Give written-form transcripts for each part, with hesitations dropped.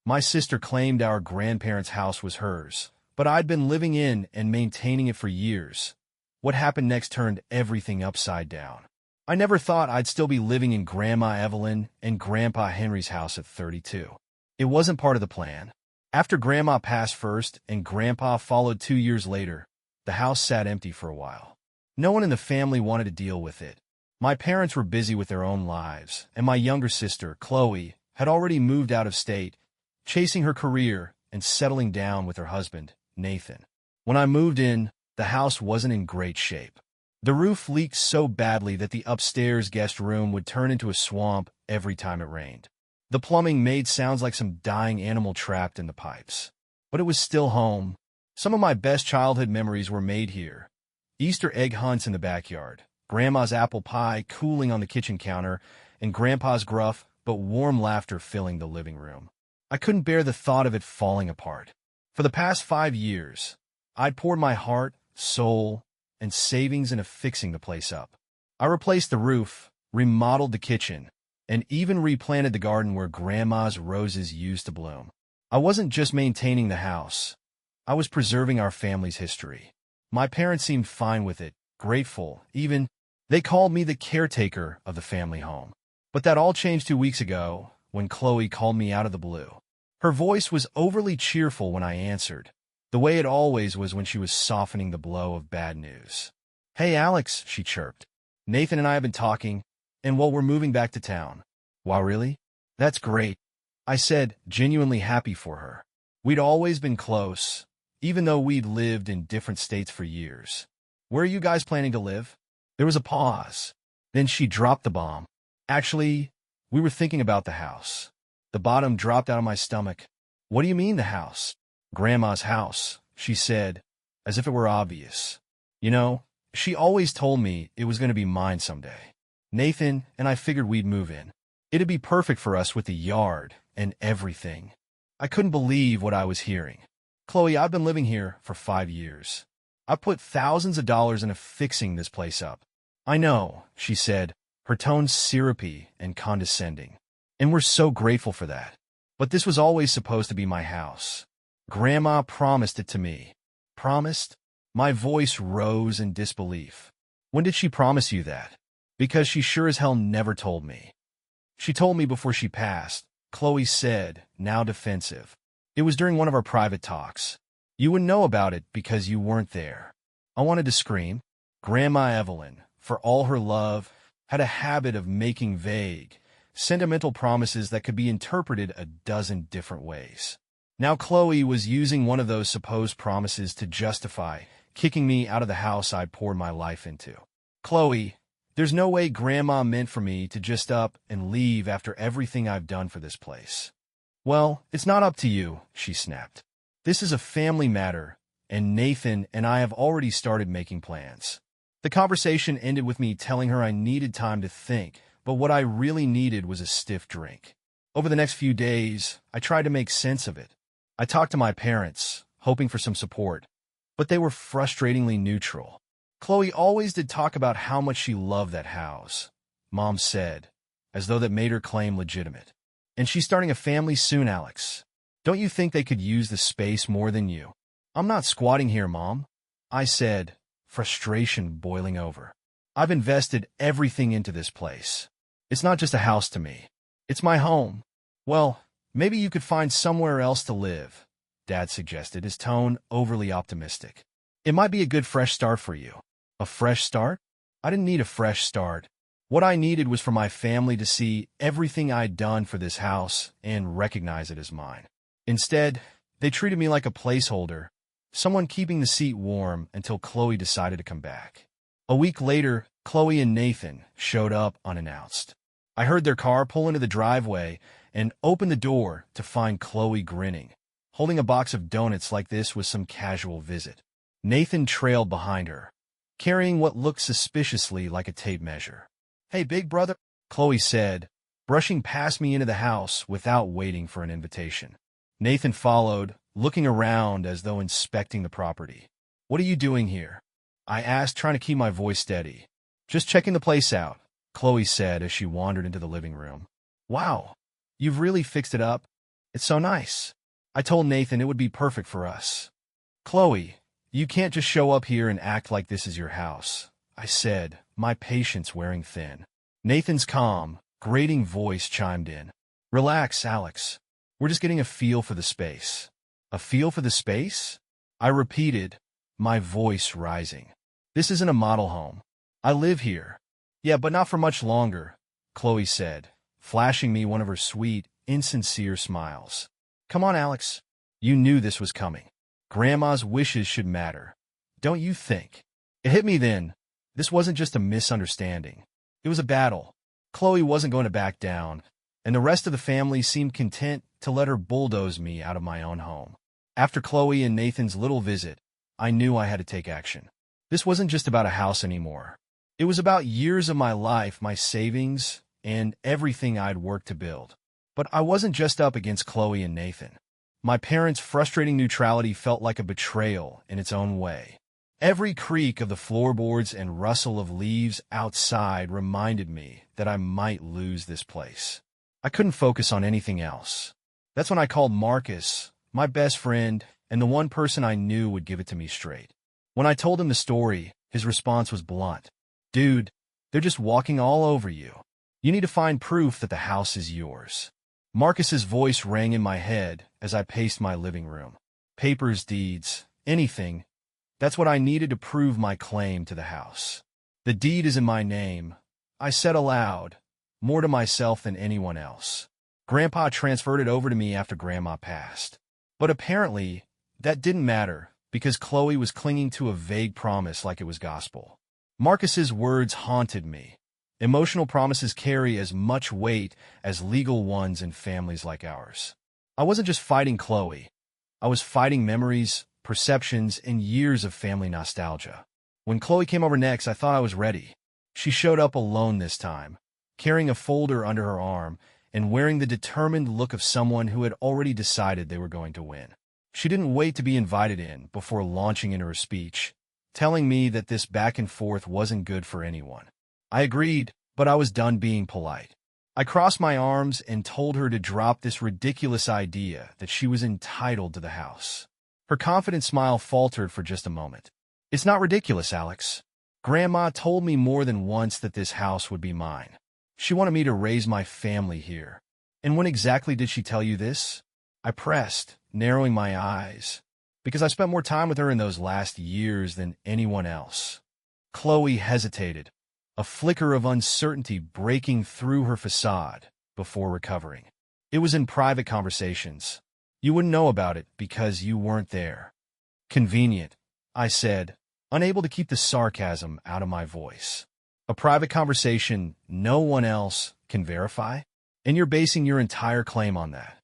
My sister claimed our grandparents' house was hers, but I'd been living in and maintaining it for years. What happened next turned everything upside down. I never thought I'd still be living in Grandma Evelyn and Grandpa Henry's house at 32. It wasn't part of the plan. After Grandma passed first and Grandpa followed 2 years later, the house sat empty for a while. No one in the family wanted to deal with it. My parents were busy with their own lives, and my younger sister, Chloe, had already moved out of state, chasing her career and settling down with her husband, Nathan. When I moved in, the house wasn't in great shape. The roof leaked so badly that the upstairs guest room would turn into a swamp every time it rained. The plumbing made sounds like some dying animal trapped in the pipes. But it was still home. Some of my best childhood memories were made here. Easter egg hunts in the backyard, Grandma's apple pie cooling on the kitchen counter, and Grandpa's gruff but warm laughter filling the living room. I couldn't bear the thought of it falling apart. For the past 5 years, I'd poured my heart, soul, and savings into fixing the place up. I replaced the roof, remodeled the kitchen, and even replanted the garden where Grandma's roses used to bloom. I wasn't just maintaining the house. I was preserving our family's history. My parents seemed fine with it, grateful, even. They called me the caretaker of the family home. But that all changed 2 weeks ago when Chloe called me out of the blue. Her voice was overly cheerful when I answered, the way it always was when she was softening the blow of bad news. "Hey, Alex," she chirped. "Nathan and I have been talking, and well, we're moving back to town." "Wow, really? That's great," I said, genuinely happy for her. We'd always been close, even though we'd lived in different states for years. "Where are you guys planning to live?" There was a pause. Then she dropped the bomb. "Actually, we were thinking about the house." The bottom dropped out of my stomach. "What do you mean, the house?" "Grandma's house," she said, as if it were obvious. You know, she always told me it was going to be mine someday. Nathan and I figured we'd move in. It'd be perfect for us with the yard and everything. I couldn't believe what I was hearing. "Chloe, I've been living here for 5 years. I've put thousands of dollars into fixing this place up." "I know," she said, her tone syrupy and condescending. "And we're so grateful for that. But this was always supposed to be my house. Grandma promised it to me." "Promised?" My voice rose in disbelief. "When did she promise you that?" "Because she sure as hell never told me." "She told me before she passed," Chloe said, now defensive. "It was during one of our private talks. You wouldn't know about it because you weren't there." I wanted to scream. Grandma Evelyn, for all her love, had a habit of making vague, sentimental promises that could be interpreted a dozen different ways. Now Chloe was using one of those supposed promises to justify kicking me out of the house I'd poured my life into. "Chloe, there's no way Grandma meant for me to just up and leave after everything I've done for this place." "Well, it's not up to you," she snapped. "This is a family matter, and Nathan and I have already started making plans." The conversation ended with me telling her I needed time to think, but what I really needed was a stiff drink. Over the next few days, I tried to make sense of it. I talked to my parents, hoping for some support, but they were frustratingly neutral. "Chloe always did talk about how much she loved that house," Mom said, as though that made her claim legitimate. "And she's starting a family soon, Alex. Don't you think they could use the space more than you?" "I'm not squatting here, Mom," I said, frustration boiling over. "I've invested everything into this place. It's not just a house to me. It's my home." "Well, maybe you could find somewhere else to live," Dad suggested, his tone overly optimistic. "It might be a good fresh start for you." "A fresh start?" I didn't need a fresh start. What I needed was for my family to see everything I'd done for this house and recognize it as mine. Instead, they treated me like a placeholder, someone keeping the seat warm until Chloe decided to come back. A week later, Chloe and Nathan showed up unannounced. I heard their car pull into the driveway and opened the door to find Chloe grinning, holding a box of donuts like this was some casual visit. Nathan trailed behind her, carrying what looked suspiciously like a tape measure. "Hey, big brother," Chloe said, brushing past me into the house without waiting for an invitation. Nathan followed, looking around as though inspecting the property. "What are you doing here?" I asked, trying to keep my voice steady. "Just checking the place out," Chloe said as she wandered into the living room. "Wow, you've really fixed it up?" It's so nice. I told Nathan it would be perfect for us. Chloe, you can't just show up here and act like this is your house, I said, my patience wearing thin. Nathan's calm, grating voice chimed in. Relax, Alex. We're just getting a feel for the space. A feel for the space? I repeated, my voice rising. This isn't a model home. I live here. Yeah, but not for much longer, Chloe said, flashing me one of her sweet, insincere smiles. Come on, Alex. You knew this was coming. Grandma's wishes should matter. Don't you think? It hit me then. This wasn't just a misunderstanding. It was a battle. Chloe wasn't going to back down, and the rest of the family seemed content to let her bulldoze me out of my own home. After Chloe and Nathan's little visit, I knew I had to take action. This wasn't just about a house anymore. It was about years of my life, my savings, and everything I'd worked to build. But I wasn't just up against Chloe and Nathan. My parents' frustrating neutrality felt like a betrayal in its own way. Every creak of the floorboards and rustle of leaves outside reminded me that I might lose this place. I couldn't focus on anything else. That's when I called Marcus, my best friend, and the one person I knew would give it to me straight. When I told him the story, his response was blunt. Dude, they're just walking all over you. You need to find proof that the house is yours. Marcus's voice rang in my head as I paced my living room. Papers, deeds, anything. That's what I needed to prove my claim to the house. The deed is in my name, I said aloud, more to myself than anyone else. Grandpa transferred it over to me after Grandma passed. But apparently, that didn't matter because Chloe was clinging to a vague promise like it was gospel. Marcus's words haunted me. Emotional promises carry as much weight as legal ones in families like ours. I wasn't just fighting Chloe. I was fighting memories, perceptions, and years of family nostalgia. When Chloe came over next, I thought I was ready. She showed up alone this time, carrying a folder under her arm and wearing the determined look of someone who had already decided they were going to win. She didn't wait to be invited in before launching into her speech, telling me that this back and forth wasn't good for anyone. I agreed, but I was done being polite. I crossed my arms and told her to drop this ridiculous idea that she was entitled to the house. Her confident smile faltered for just a moment. It's not ridiculous, Alex. Grandma told me more than once that this house would be mine. She wanted me to raise my family here. And when exactly did she tell you this? I pressed, narrowing my eyes, because I spent more time with her in those last years than anyone else. Chloe hesitated, a flicker of uncertainty breaking through her facade before recovering. It was in private conversations. You wouldn't know about it because you weren't there. Convenient, I said, unable to keep the sarcasm out of my voice. A private conversation no one else can verify? And you're basing your entire claim on that.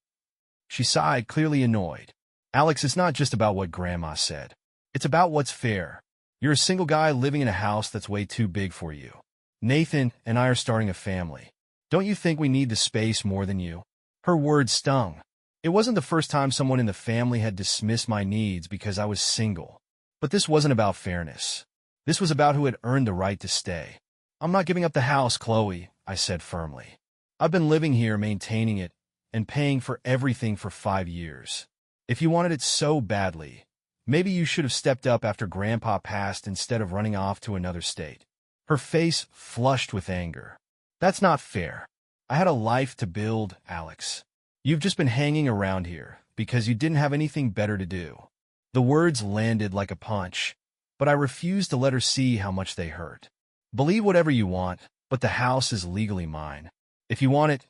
She sighed, clearly annoyed. Alex, it's not just about what Grandma said. It's about what's fair. You're a single guy living in a house that's way too big for you. Nathan and I are starting a family. Don't you think we need the space more than you? Her words stung. It wasn't the first time someone in the family had dismissed my needs because I was single. But this wasn't about fairness. This was about who had earned the right to stay. I'm not giving up the house, Chloe, I said firmly. I've been living here, maintaining it, and paying for everything for 5 years. If you wanted it so badly, maybe you should have stepped up after Grandpa passed instead of running off to another state. Her face flushed with anger. That's not fair. I had a life to build, Alex. You've just been hanging around here because you didn't have anything better to do. The words landed like a punch, but I refused to let her see how much they hurt. Believe whatever you want, but the house is legally mine. If you want it,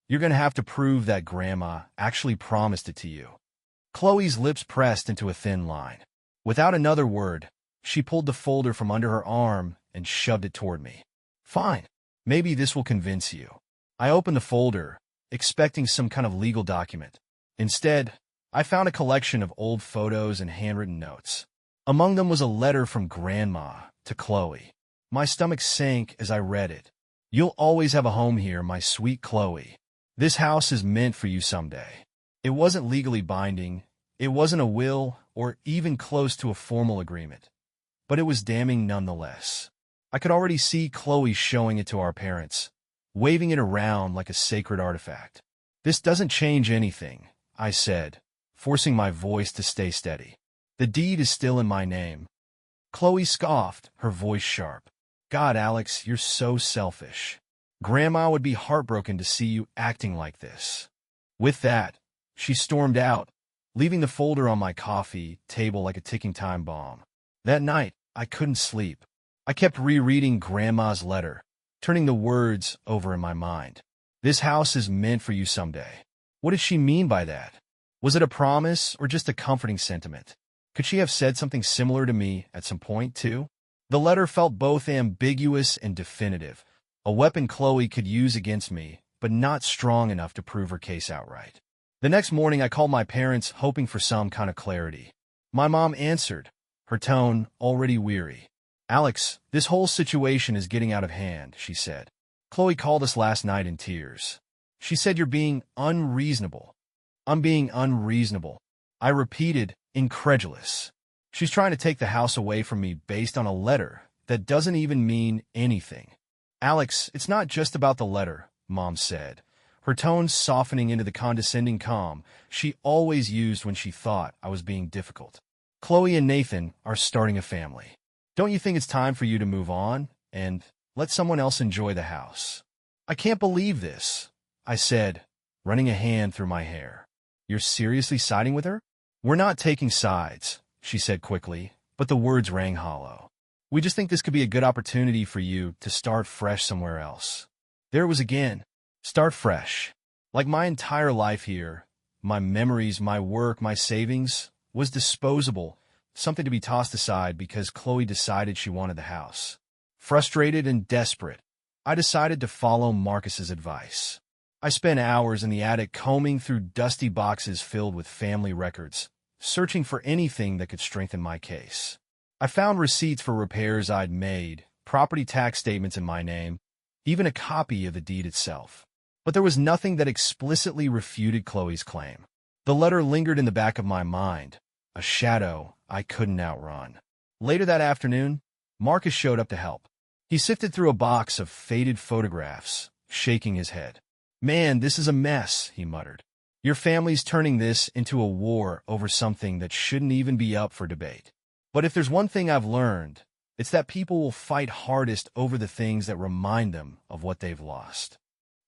you're going to have to prove that Grandma actually promised it to you. Chloe's lips pressed into a thin line. Without another word, she pulled the folder from under her arm and shoved it toward me. Fine. Maybe this will convince you. I opened the folder, expecting some kind of legal document. Instead, I found a collection of old photos and handwritten notes. Among them was a letter from Grandma to Chloe. My stomach sank as I read it. You'll always have a home here, my sweet Chloe. This house is meant for you someday. It wasn't legally binding. It wasn't a will or even close to a formal agreement. But it was damning nonetheless. I could already see Chloe showing it to our parents, waving it around like a sacred artifact. This doesn't change anything, I said, forcing my voice to stay steady. The deed is still in my name. Chloe scoffed, her voice sharp. God, Alex, you're so selfish. Grandma would be heartbroken to see you acting like this. With that, she stormed out, leaving the folder on my coffee table like a ticking time bomb. That night, I couldn't sleep. I kept rereading Grandma's letter, turning the words over in my mind. This house is meant for you someday. What did she mean by that? Was it a promise or just a comforting sentiment? Could she have said something similar to me at some point, too? The letter felt both ambiguous and definitive, a weapon Chloe could use against me, but not strong enough to prove her case outright. The next morning, I called my parents, hoping for some kind of clarity. My mom answered, her tone already weary. Alex, this whole situation is getting out of hand, she said. Chloe called us last night in tears. She said you're being unreasonable. I'm being unreasonable. I repeated, incredulous. She's trying to take the house away from me based on a letter that doesn't even mean anything. Alex, it's not just about the letter, Mom said, her tone softening into the condescending calm she always used when she thought I was being difficult. Chloe and Nathan are starting a family. Don't you think it's time for you to move on and let someone else enjoy the house? I can't believe this, I said, running a hand through my hair. You're seriously siding with her? We're not taking sides, she said quickly, but the words rang hollow. We just think this could be a good opportunity for you to start fresh somewhere else. There it was again. Start fresh. Like my entire life here, my memories, my work, my savings, was disposable, something to be tossed aside because Chloe decided she wanted the house. Frustrated and desperate, I decided to follow Marcus's advice. I spent hours in the attic combing through dusty boxes filled with family records, searching for anything that could strengthen my case. I found receipts for repairs I'd made, property tax statements in my name, even a copy of the deed itself. But there was nothing that explicitly refuted Chloe's claim. The letter lingered in the back of my mind, a shadow I couldn't outrun. Later that afternoon, Marcus showed up to help. He sifted through a box of faded photographs, shaking his head. Man, this is a mess, he muttered. Your family's turning this into a war over something that shouldn't even be up for debate. But if there's one thing I've learned, it's that people will fight hardest over the things that remind them of what they've lost.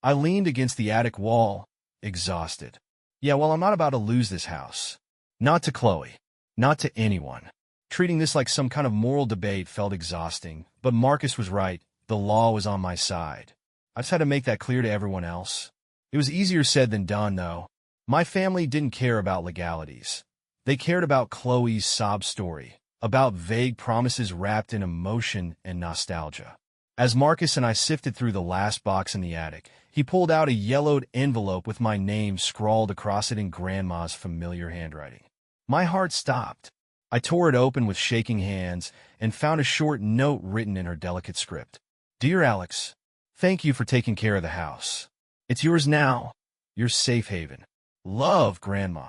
I leaned against the attic wall, exhausted. Yeah, well, I'm not about to lose this house. Not to Chloe. Not to anyone. Treating this like some kind of moral debate felt exhausting, but Marcus was right. The law was on my side. I just had to make that clear to everyone else. It was easier said than done, though. My family didn't care about legalities. They cared about Chloe's sob story, about vague promises wrapped in emotion and nostalgia. As Marcus and I sifted through the last box in the attic, he pulled out a yellowed envelope with my name scrawled across it in Grandma's familiar handwriting. My heart stopped. I tore it open with shaking hands and found a short note written in her delicate script. Dear Alex, thank you for taking care of the house. It's yours now, your safe haven. Love, Grandma.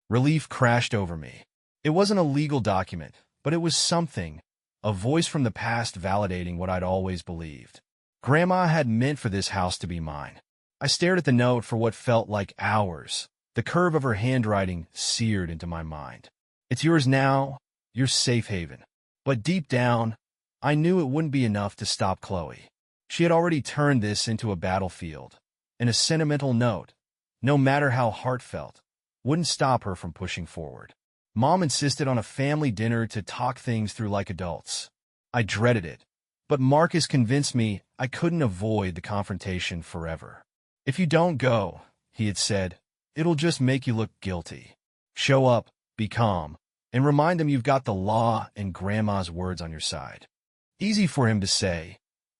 Relief crashed over me. It wasn't a legal document, but it was something, a voice from the past validating what I'd always believed. Grandma had meant for this house to be mine. I stared at the note for what felt like hours. The curve of her handwriting seared into my mind. It's yours now, your safe haven. But deep down, I knew it wouldn't be enough to stop Chloe. She had already turned this into a battlefield, and a sentimental note, no matter how heartfelt, wouldn't stop her from pushing forward. Mom insisted on a family dinner to talk things through like adults. I dreaded it, but Marcus convinced me I couldn't avoid the confrontation forever. If you don't go, he had said, it'll just make you look guilty. Show up, be calm, and remind them you've got the law and Grandma's words on your side. Easy for him to say.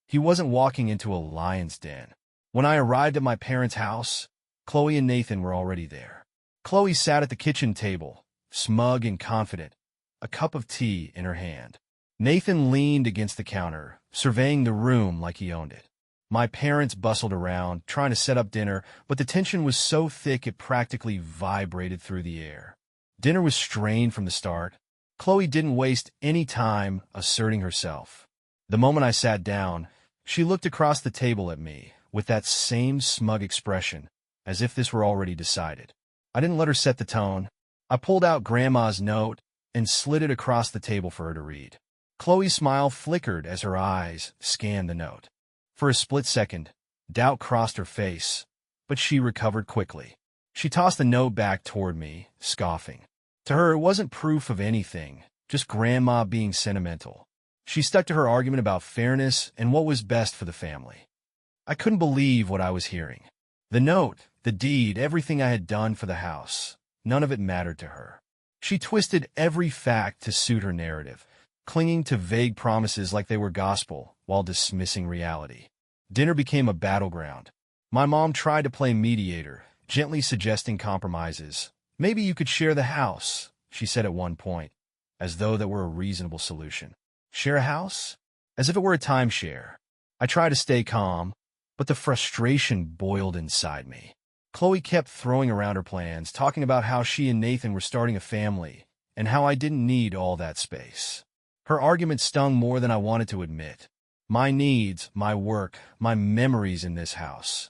He wasn't walking into a lion's den. When I arrived at my parents' house, Chloe and Nathan were already there. Chloe sat at the kitchen table, smug and confident, a cup of tea in her hand. Nathan leaned against the counter, surveying the room like he owned it. My parents bustled around, trying to set up dinner, but the tension was so thick it practically vibrated through the air. Dinner was strained from the start. Chloe didn't waste any time asserting herself. The moment I sat down, she looked across the table at me with that same smug expression, as if this were already decided. I didn't let her set the tone. I pulled out Grandma's note and slid it across the table for her to read. Chloe's smile flickered as her eyes scanned the note. For a split second, doubt crossed her face, but she recovered quickly. She tossed the note back toward me, scoffing. To her, it wasn't proof of anything, just Grandma being sentimental. She stuck to her argument about fairness and what was best for the family. I couldn't believe what I was hearing. The note, the deed, everything I had done for the house, none of it mattered to her. She twisted every fact to suit her narrative, clinging to vague promises like they were gospel while dismissing reality. Dinner became a battleground. My mom tried to play mediator, gently suggesting compromises. Maybe you could share the house, she said at one point, as though that were a reasonable solution. Share a house? As if it were a timeshare. I tried to stay calm, but the frustration boiled inside me. Chloe kept throwing around her plans, talking about how she and Nathan were starting a family, and how I didn't need all that space. Her argument stung more than I wanted to admit. My needs, my work, my memories in this house.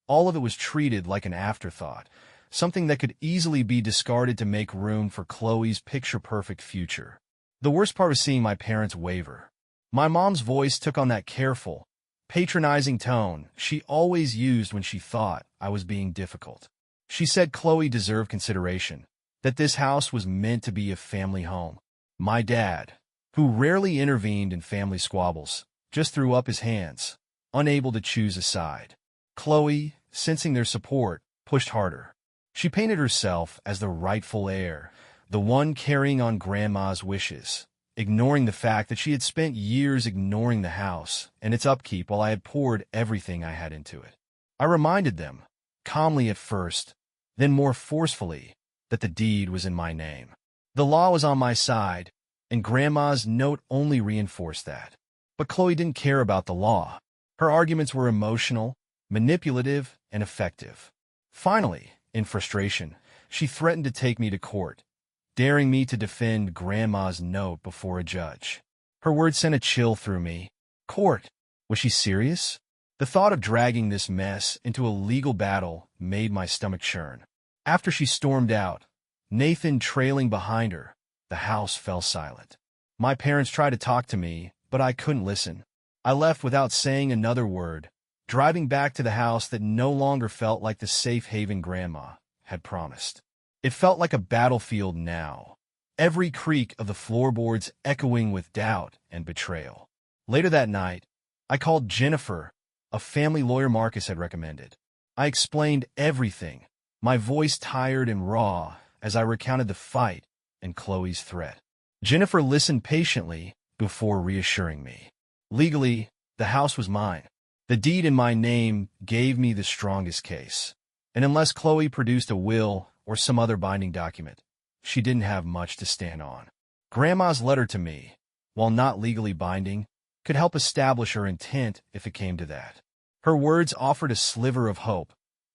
All of it was treated like an afterthought, something that could easily be discarded to make room for Chloe's picture-perfect future. The worst part was seeing my parents waver. My mom's voice took on that careful, patronizing tone she always used when she thought I was being difficult. She said Chloe deserved consideration, that this house was meant to be a family home. My dad, who rarely intervened in family squabbles, just threw up his hands, unable to choose a side. Chloe, sensing their support, pushed harder. She painted herself as the rightful heir, the one carrying on Grandma's wishes, ignoring the fact that she had spent years ignoring the house and its upkeep while I had poured everything I had into it. I reminded them, calmly at first, then more forcefully, that the deed was in my name. The law was on my side, and Grandma's note only reinforced that. But Chloe didn't care about the law. Her arguments were emotional, manipulative, and effective. Finally, in frustration, she threatened to take me to court, daring me to defend Grandma's note before a judge. Her words sent a chill through me. Court? Was she serious? The thought of dragging this mess into a legal battle made my stomach churn. After she stormed out, Nathan trailing behind her, the house fell silent. My parents tried to talk to me, but I couldn't listen. I left without saying another word, driving back to the house that no longer felt like the safe haven Grandma had promised. It felt like a battlefield now, every creak of the floorboards echoing with doubt and betrayal. Later that night, I called Jennifer, a family lawyer Marcus had recommended. I explained everything, my voice tired and raw, as I recounted the fight and Chloe's threat. Jennifer listened patiently before reassuring me. Legally, the house was mine. The deed in my name gave me the strongest case. And unless Chloe produced a will or some other binding document, she didn't have much to stand on. Grandma's letter to me, while not legally binding, could help establish her intent if it came to that. Her words offered a sliver of hope,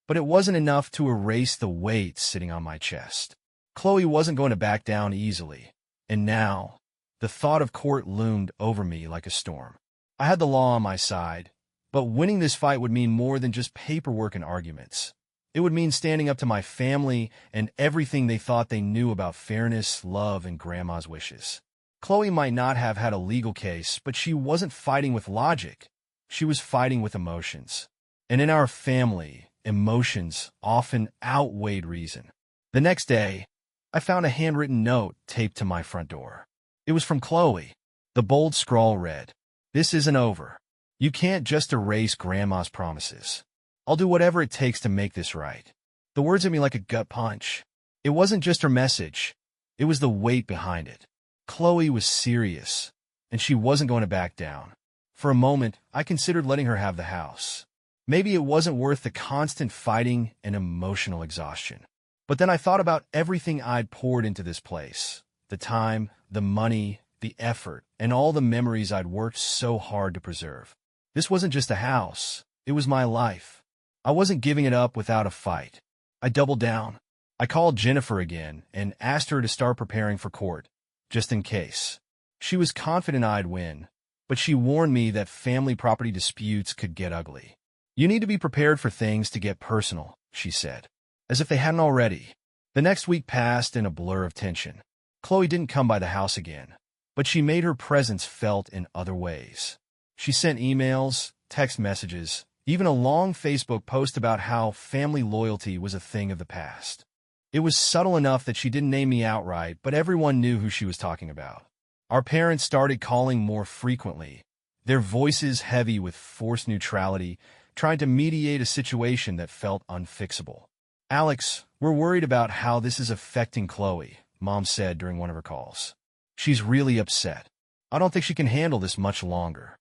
but it wasn't enough to erase the weight sitting on my chest. Chloe wasn't going to back down easily, and now, the thought of court loomed over me like a storm. I had the law on my side, but winning this fight would mean more than just paperwork and arguments. It would mean standing up to my family and everything they thought they knew about fairness, love, and Grandma's wishes. Chloe might not have had a legal case, but she wasn't fighting with logic. She was fighting with emotions. And in our family, emotions often outweighed reason. The next day, I found a handwritten note taped to my front door. It was from Chloe. The bold scrawl read, "This isn't over. You can't just erase Grandma's promises. I'll do whatever it takes to make this right." The words hit me like a gut punch. It wasn't just her message. It was the weight behind it. Chloe was serious, and she wasn't going to back down. For a moment, I considered letting her have the house. Maybe it wasn't worth the constant fighting and emotional exhaustion. But then I thought about everything I'd poured into this place. The time, the money, the effort, and all the memories I'd worked so hard to preserve. This wasn't just a house. It was my life. I wasn't giving it up without a fight. I doubled down. I called Jennifer again and asked her to start preparing for court, just in case. She was confident I'd win, but she warned me that family property disputes could get ugly. "You need to be prepared for things to get personal," she said, as if they hadn't already. The next week passed in a blur of tension. Chloe didn't come by the house again, but she made her presence felt in other ways. She sent emails, text messages, even a long Facebook post about how family loyalty was a thing of the past. It was subtle enough that she didn't name me outright, but everyone knew who she was talking about. Our parents started calling more frequently, their voices heavy with forced neutrality, trying to mediate a situation that felt unfixable. "Alex, we're worried about how this is affecting Chloe," Mom said during one of her calls. "She's really upset. I don't think she can handle this much longer."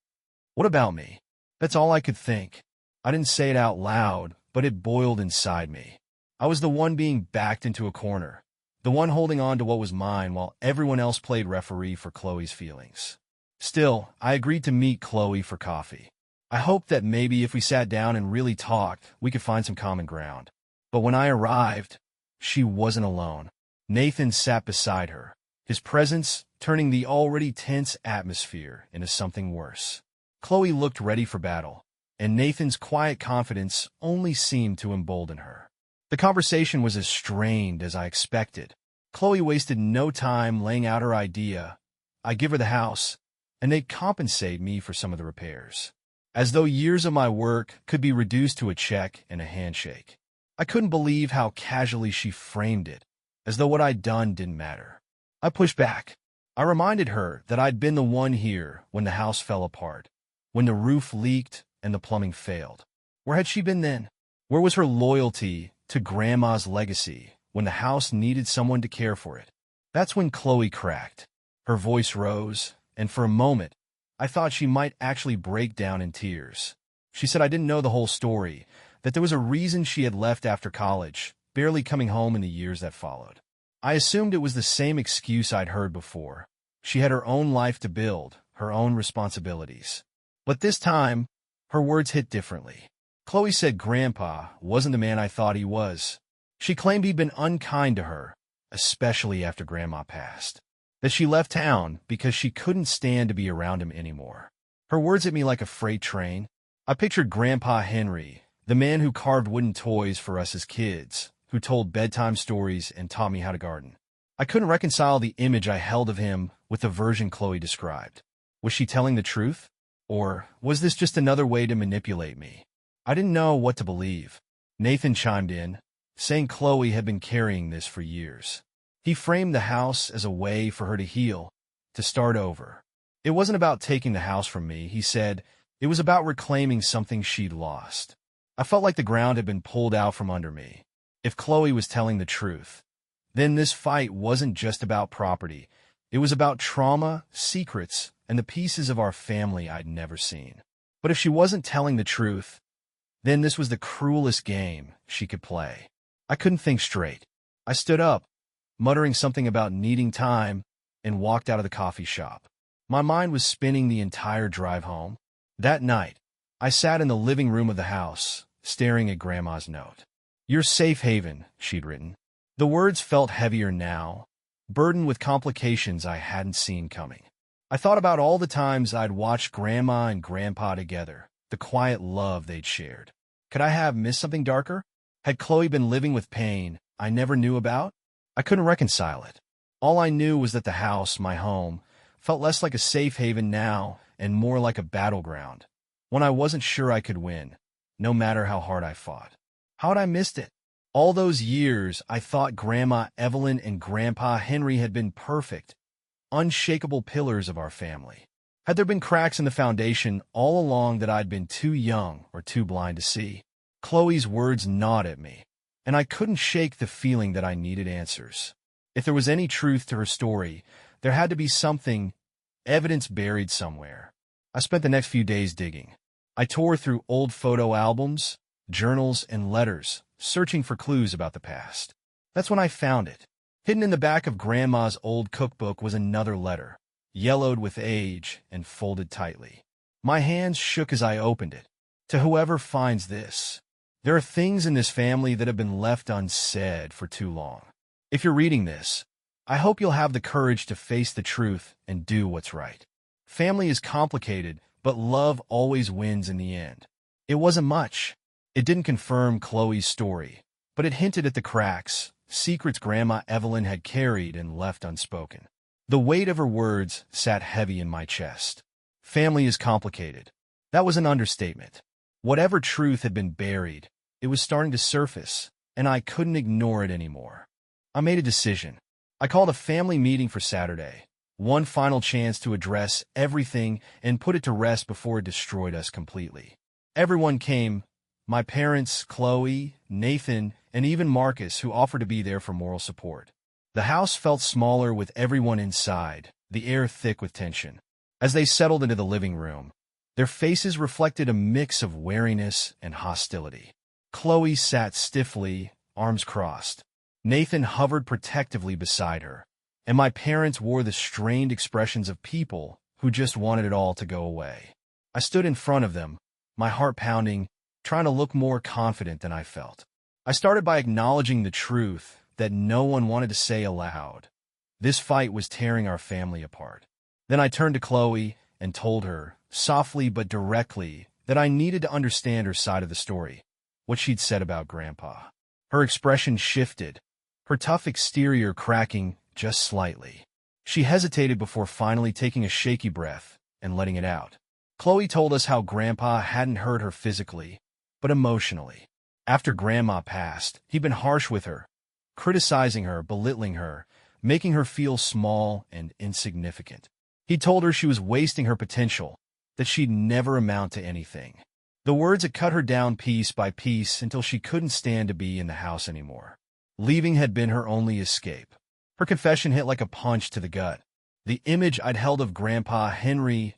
What about me? That's all I could think. I didn't say it out loud, but it boiled inside me. I was the one being backed into a corner, the one holding on to what was mine while everyone else played referee for Chloe's feelings. Still, I agreed to meet Chloe for coffee. I hoped that maybe if we sat down and really talked, we could find some common ground. But when I arrived, she wasn't alone. Nathan sat beside her, his presence turning the already tense atmosphere into something worse. Chloe looked ready for battle, and Nathan's quiet confidence only seemed to embolden her. The conversation was as strained as I expected. Chloe wasted no time laying out her idea. "I give her the house, and they'd compensate me for some of the repairs." As though years of my work could be reduced to a check and a handshake. I couldn't believe how casually she framed it, as though what I'd done didn't matter. I pushed back. I reminded her that I'd been the one here when the house fell apart, when the roof leaked and the plumbing failed. Where had she been then? Where was her loyalty to Grandma's legacy when the house needed someone to care for it? That's when Chloe cracked. Her voice rose, and for a moment, I thought she might actually break down in tears. She said I didn't know the whole story, that there was a reason she had left after college, barely coming home in the years that followed. I assumed it was the same excuse I'd heard before. She had her own life to build, her own responsibilities. But this time, her words hit differently. Chloe said Grandpa wasn't the man I thought he was. She claimed he'd been unkind to her, especially after Grandma passed. That she left town because she couldn't stand to be around him anymore. Her words hit me like a freight train. I pictured Grandpa Henry, the man who carved wooden toys for us as kids, who told bedtime stories and taught me how to garden. I couldn't reconcile the image I held of him with the version Chloe described. Was she telling the truth? Or was this just another way to manipulate me? I didn't know what to believe. Nathan chimed in, saying Chloe had been carrying this for years. He framed the house as a way for her to heal, to start over. It wasn't about taking the house from me, he said. It was about reclaiming something she'd lost. I felt like the ground had been pulled out from under me. If Chloe was telling the truth, then this fight wasn't just about property. It was about trauma, secrets, and the pieces of our family I'd never seen. But if she wasn't telling the truth, then this was the cruelest game she could play. I couldn't think straight. I stood up, muttering something about needing time, and walked out of the coffee shop. My mind was spinning the entire drive home. That night, I sat in the living room of the house, staring at Grandma's note. "Your safe haven," she'd written. The words felt heavier now, burdened with complications I hadn't seen coming. I thought about all the times I'd watched Grandma and Grandpa together, the quiet love they'd shared. Could I have missed something darker? Had Chloe been living with pain I never knew about? I couldn't reconcile it. All I knew was that the house, my home, felt less like a safe haven now and more like a battleground, one I wasn't sure I could win, no matter how hard I fought. How had I missed it? All those years, I thought Grandma Evelyn and Grandpa Henry had been perfect, unshakable pillars of our family. Had there been cracks in the foundation all along that I'd been too young or too blind to see? Chloe's words gnawed at me, and I couldn't shake the feeling that I needed answers. If there was any truth to her story, there had to be something, evidence buried somewhere. I spent the next few days digging. I tore through old photo albums, journals, and letters, searching for clues about the past. That's when I found it. Hidden in the back of Grandma's old cookbook was another letter, yellowed with age and folded tightly. My hands shook as I opened it. To whoever finds this, there are things in this family that have been left unsaid for too long. If you're reading this, I hope you'll have the courage to face the truth and do what's right. Family is complicated, but love always wins in the end. It wasn't much. It didn't confirm Chloe's story, but it hinted at the cracks, secrets Grandma Evelyn had carried and left unspoken. The weight of her words sat heavy in my chest. Family is complicated. That was an understatement. Whatever truth had been buried, it was starting to surface, and I couldn't ignore it anymore. I made a decision. I called a family meeting for Saturday, one final chance to address everything and put it to rest before it destroyed us completely. Everyone came, my parents, Chloe, Nathan, and even Marcus, who offered to be there for moral support. The house felt smaller with everyone inside, the air thick with tension. As they settled into the living room, their faces reflected a mix of wariness and hostility. Chloe sat stiffly, arms crossed. Nathan hovered protectively beside her, and my parents wore the strained expressions of people who just wanted it all to go away. I stood in front of them, my heart pounding, trying to look more confident than I felt. I started by acknowledging the truth that no one wanted to say aloud. This fight was tearing our family apart. Then I turned to Chloe and told her, softly but directly, that I needed to understand her side of the story, what she'd said about Grandpa. Her expression shifted, her tough exterior cracking just slightly. She hesitated before finally taking a shaky breath and letting it out. Chloe told us how Grandpa hadn't hurt her physically, but emotionally. After Grandma passed, he'd been harsh with her, criticizing her, belittling her, making her feel small and insignificant. He told her she was wasting her potential, that she'd never amount to anything. The words had cut her down piece by piece until she couldn't stand to be in the house anymore. Leaving had been her only escape. Her confession hit like a punch to the gut. The image I'd held of Grandpa Henry,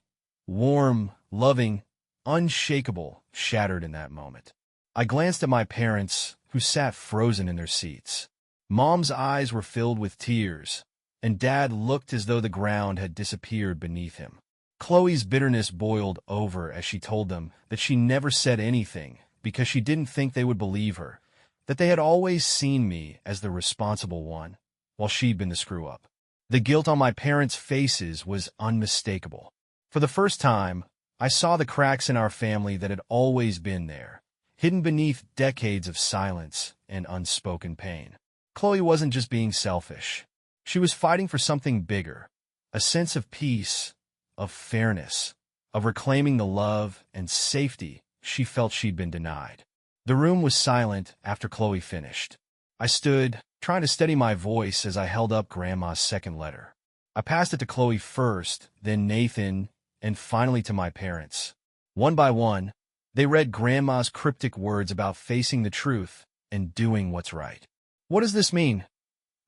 warm, loving, unshakable, shattered in that moment. I glanced at my parents, who sat frozen in their seats. Mom's eyes were filled with tears, and Dad looked as though the ground had disappeared beneath him. Chloe's bitterness boiled over as she told them that she never said anything because she didn't think they would believe her, that they had always seen me as the responsible one, while she'd been the screw-up. The guilt on my parents' faces was unmistakable. For the first time, I saw the cracks in our family that had always been there, hidden beneath decades of silence and unspoken pain. Chloe wasn't just being selfish. She was fighting for something bigger, a sense of peace, of fairness, of reclaiming the love and safety she felt she'd been denied. The room was silent after Chloe finished. I stood, trying to steady my voice as I held up Grandma's second letter. I passed it to Chloe first, then Nathan, and finally to my parents. One by one, they read Grandma's cryptic words about facing the truth and doing what's right. "What does this mean?"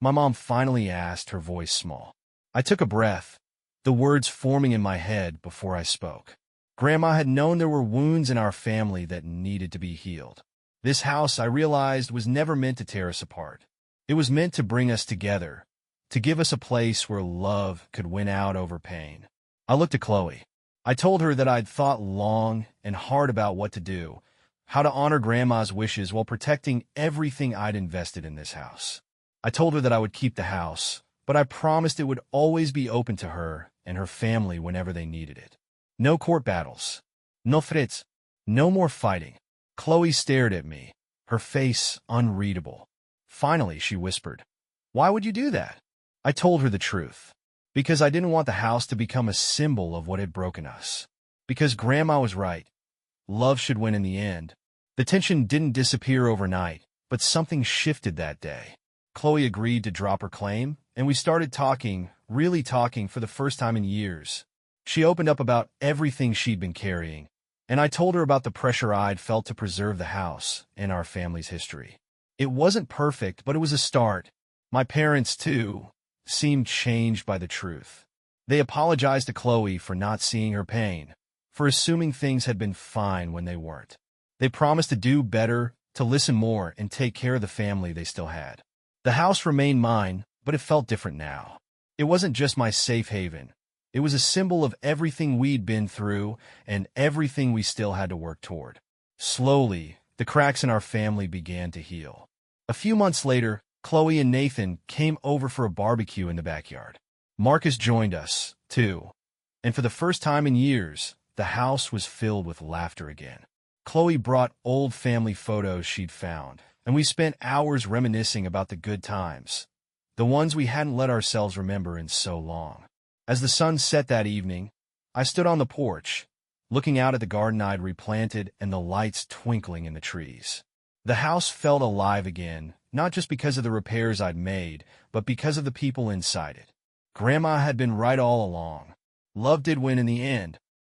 my mom finally asked, her voice small. I took a breath, the words forming in my head before I spoke. Grandma had known there were wounds in our family that needed to be healed. This house, I realized, was never meant to tear us apart. It was meant to bring us together, to give us a place where love could win out over pain. I looked at Chloe. I told her that I'd thought long and hard about what to do, how to honor Grandma's wishes while protecting everything I'd invested in this house. I told her that I would keep the house, but I promised it would always be open to her and her family whenever they needed it. No court battles. No threats. No more fighting. Chloe stared at me, her face unreadable. Finally, she whispered, "Why would you do that?" I told her the truth. Because I didn't want the house to become a symbol of what had broken us. Because Grandma was right. Love should win in the end. The tension didn't disappear overnight, but something shifted that day. Chloe agreed to drop her claim, and we started talking, really talking for the first time in years. She opened up about everything she'd been carrying, and I told her about the pressure I'd felt to preserve the house and our family's history. It wasn't perfect, but it was a start. My parents, too, seemed changed by the truth. They apologized to Chloe for not seeing her pain, for assuming things had been fine when they weren't. They promised to do better, to listen more, and take care of the family they still had. The house remained mine, but it felt different now. It wasn't just my safe haven. It was a symbol of everything we'd been through and everything we still had to work toward. Slowly, the cracks in our family began to heal. A few months later, Chloe and Nathan came over for a barbecue in the backyard. Marcus joined us, too, and for the first time in years, the house was filled with laughter again. Chloe brought old family photos she'd found, and we spent hours reminiscing about the good times, the ones we hadn't let ourselves remember in so long. As the sun set that evening, I stood on the porch, looking out at the garden I'd replanted and the lights twinkling in the trees. The house felt alive again, not just because of the repairs I'd made, but because of the people inside it. Grandma had been right all along. Love did win in the end,